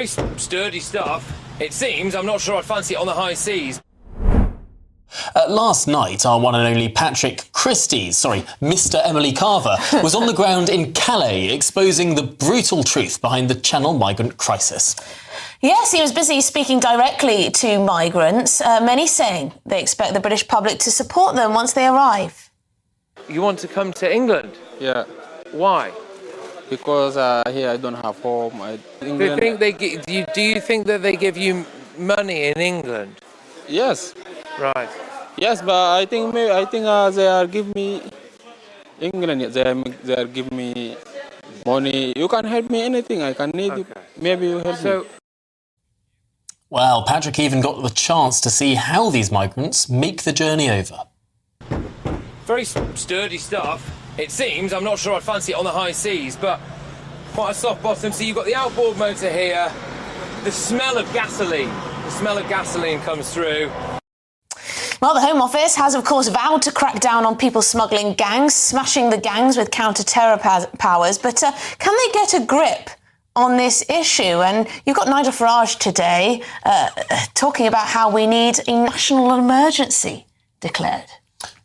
Very sturdy stuff. It seems. I'm not sure I'd fancy it on the high seas. Last night, our one and only Christys, Mr. Emily Carver, was on the ground in Calais exposing the brutal truth behind the Channel migrant crisis. Yes, he was busy speaking directly to migrants, many saying they expect the British public to support them once they arrive. You want to come to England? Yeah, Why? because here I don't have home. Do you think that they give you money in England? Yes, Right. yes, but I think they are give me England. They are give me money. You can help me anything. I can need you. Maybe you help me. Well, Patrick even got the chance to see how these migrants make the journey over. Very sturdy stuff. It seems. I'm not sure I'd fancy it on the high seas, but quite a soft bottom. So you've got the outboard motor here. The smell of gasoline. The smell of gasoline comes through. Well, the Home Office has, of course, vowed to crack down on people smuggling gangs, smashing the gangs with counter-terror powers. But can they get a grip on this issue? And you've got Nigel Farage today talking about how we need a national emergency declared.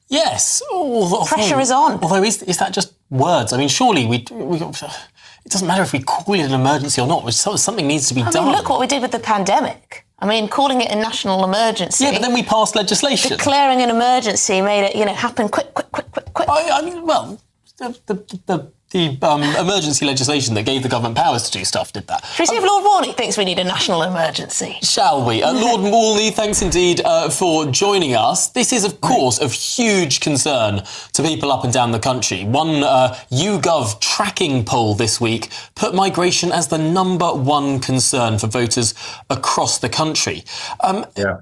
Yes. Pressure is on. Although, is that just words? I mean, surely it doesn't matter if we call it an emergency or not. Something needs to be done. I mean, look what we did with the pandemic. I mean, calling it a national emergency. Yeah, but then we passed legislation. Declaring an emergency made it, happen quick. I mean, well, the emergency legislation that gave the government powers to do stuff did that. Should we see if Lord Warney thinks we need a national emergency? Shall we? Lord Warney, thanks indeed for joining us. This is, of course, of huge concern to people up and down the country. One YouGov tracking poll this week put migration as the #1 concern for voters across the country.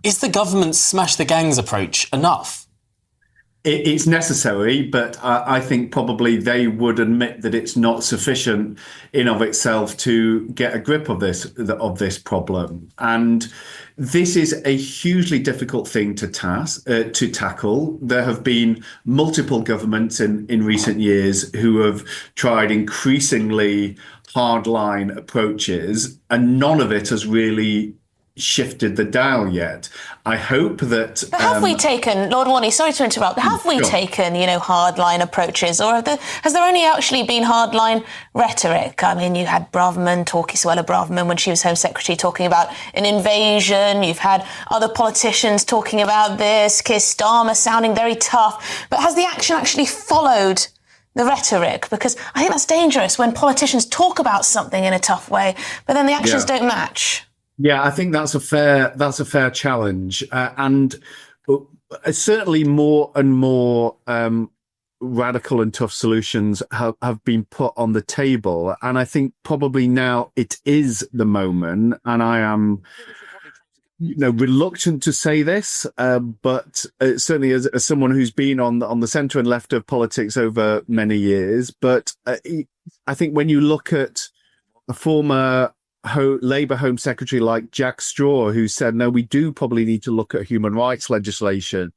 Is the government's smash the gangs approach enough? It's necessary, but I think probably they would admit that it's not sufficient in of itself to get a grip of this problem. And this is a hugely difficult thing to tackle. There have been multiple governments in recent years who have tried increasingly hardline approaches, and none of it has really shifted the dial yet. I hope that... But have we taken, Lord Warney, sorry to interrupt, have we taken, hardline approaches, or has there only actually been hardline rhetoric? I mean, you had Suella Braverman, when she was Home Secretary, talking about an invasion. You've had other politicians talking about this, Keir Starmer sounding very tough. But has the action actually followed the rhetoric? Because I think that's dangerous when politicians talk about something in a tough way, but then the actions don't match. Yeah, I think that's a fair challenge, and certainly more and more radical and tough solutions have been put on the table. And I think probably now it is the moment. And I am, reluctant to say this, but certainly as someone who's been on the centre and left of politics over many years. But I think when you look at a former Labour Home Secretary like Jack Straw, who said, no, we do probably need to look at human rights legislation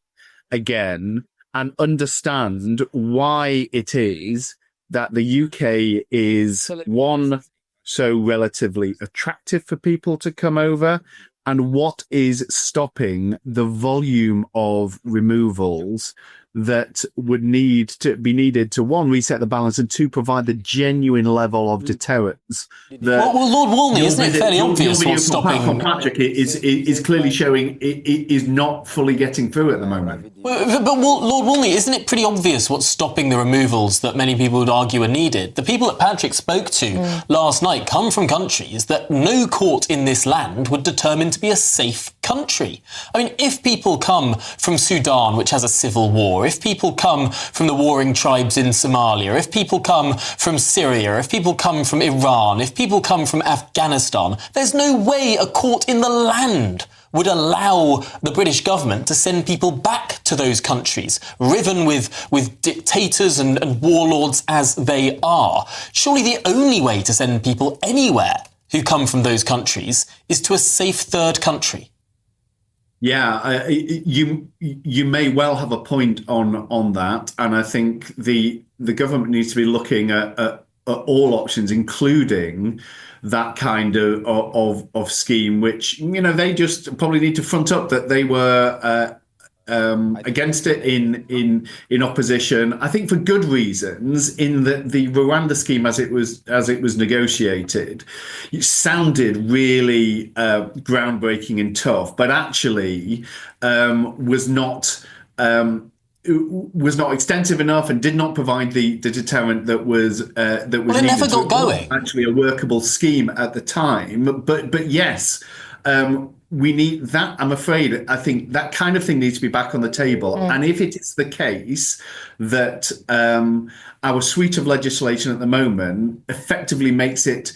again and understand why it is that the UK is, one, so relatively attractive for people to come over, and what is stopping the volume of removals that would need to be needed to, one, reset the balance, and two, provide the genuine level of deterrence. Well, Lord Warney, isn't it fairly obvious what's stopping... Patrick is clearly showing it is not fully getting through at the moment. But Lord Warney, isn't it pretty obvious what's stopping the removals that many people would argue are needed? The people that Patrick spoke to last night come from countries that no court in this land would determine to be a safe country. I mean, if people come from Sudan, which has a civil war, if people come from the warring tribes in Somalia, if people come from Syria, if people come from Iran, if people come from Afghanistan, there's no way a court in the land would allow the British government to send people back to those countries, riven with dictators and warlords as they are. Surely the only way to send people anywhere who come from those countries is to a safe third country. Yeah, you may well have a point on that, and I think the government needs to be looking at all options, including that kind of scheme, which, you know, they just probably need to front up that they were against it in opposition. I think for good reasons. In that the Rwanda scheme, as it was negotiated, it sounded really groundbreaking and tough, but actually was not extensive enough and did not provide the deterrent that was needed. It never got going. Actually, a workable scheme at the time, but yes. We need that. I'm afraid. I think that kind of thing needs to be back on the table. And if it is the case that our suite of legislation at the moment effectively makes it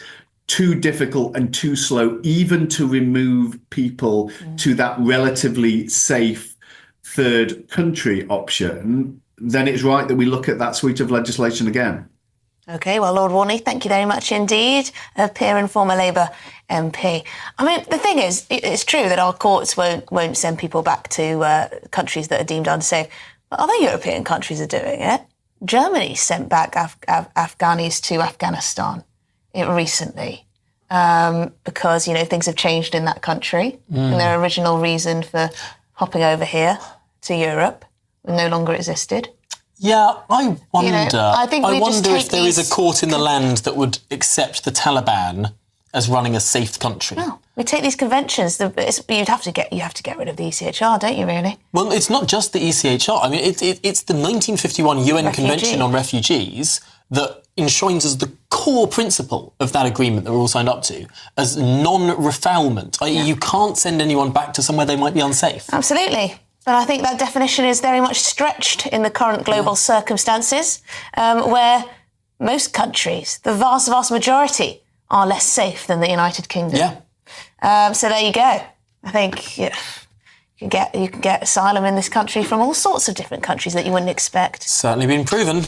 too difficult and too slow, even to remove people to that relatively safe third country option, then it's right that we look at that suite of legislation again. OK, well, Lord Warney, thank you very much indeed, a peer and former Labour MP. I mean, the thing is, it's true that our courts won't send people back to countries that are deemed unsafe, but other European countries are doing it. Germany sent back Afghanis to Afghanistan recently because, you know, things have changed in that country and their original reason for hopping over here to Europe no longer existed. Yeah, I wonder. You know, I wonder if there is a court in the land that would accept the Taliban as running a safe country. No, we take these conventions. You have to get rid of the ECHR, don't you? Really? Well, it's not just the ECHR. I mean, it's the 1951 UN Convention on Refugees that enshrines as the core principle of that agreement that we're all signed up to as non-refoulement. I.e., you can't send anyone back to somewhere they might be unsafe. Absolutely. But I think that definition is very much stretched in the current global circumstances, where most countries, the vast, vast majority, are less safe than the United Kingdom. Yeah. So there you go. I think you can get asylum in this country from all sorts of different countries that you wouldn't expect. Certainly been proven.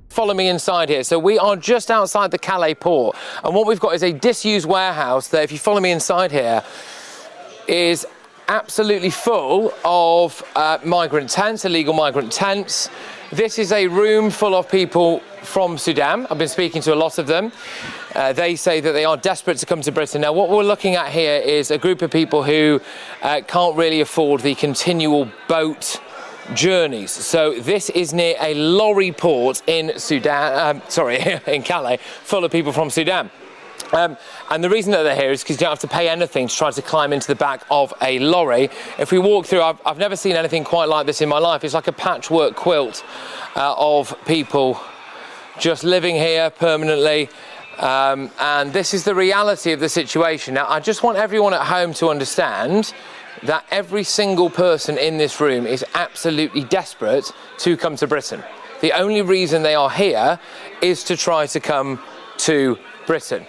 Follow me inside here. So we are just outside the Calais port, and what we've got is a disused warehouse that, if you follow me inside here, is absolutely full of migrant tents, illegal migrant tents. This is a room full of people from Sudan. I've been speaking to a lot of them. They say that they are desperate to come to Britain. Now, what we're looking at here is a group of people who can't really afford the continual boat journeys. So this is near a lorry port in Sudan, in Calais, full of people from Sudan. And the reason that they're here is because you don't have to pay anything to try to climb into the back of a lorry. If we walk through, I've never seen anything quite like this in my life. It's like a patchwork quilt of people just living here permanently. And this is the reality of the situation. Now, I just want everyone at home to understand that every single person in this room is absolutely desperate to come to Britain. The only reason they are here is to try to come to Britain.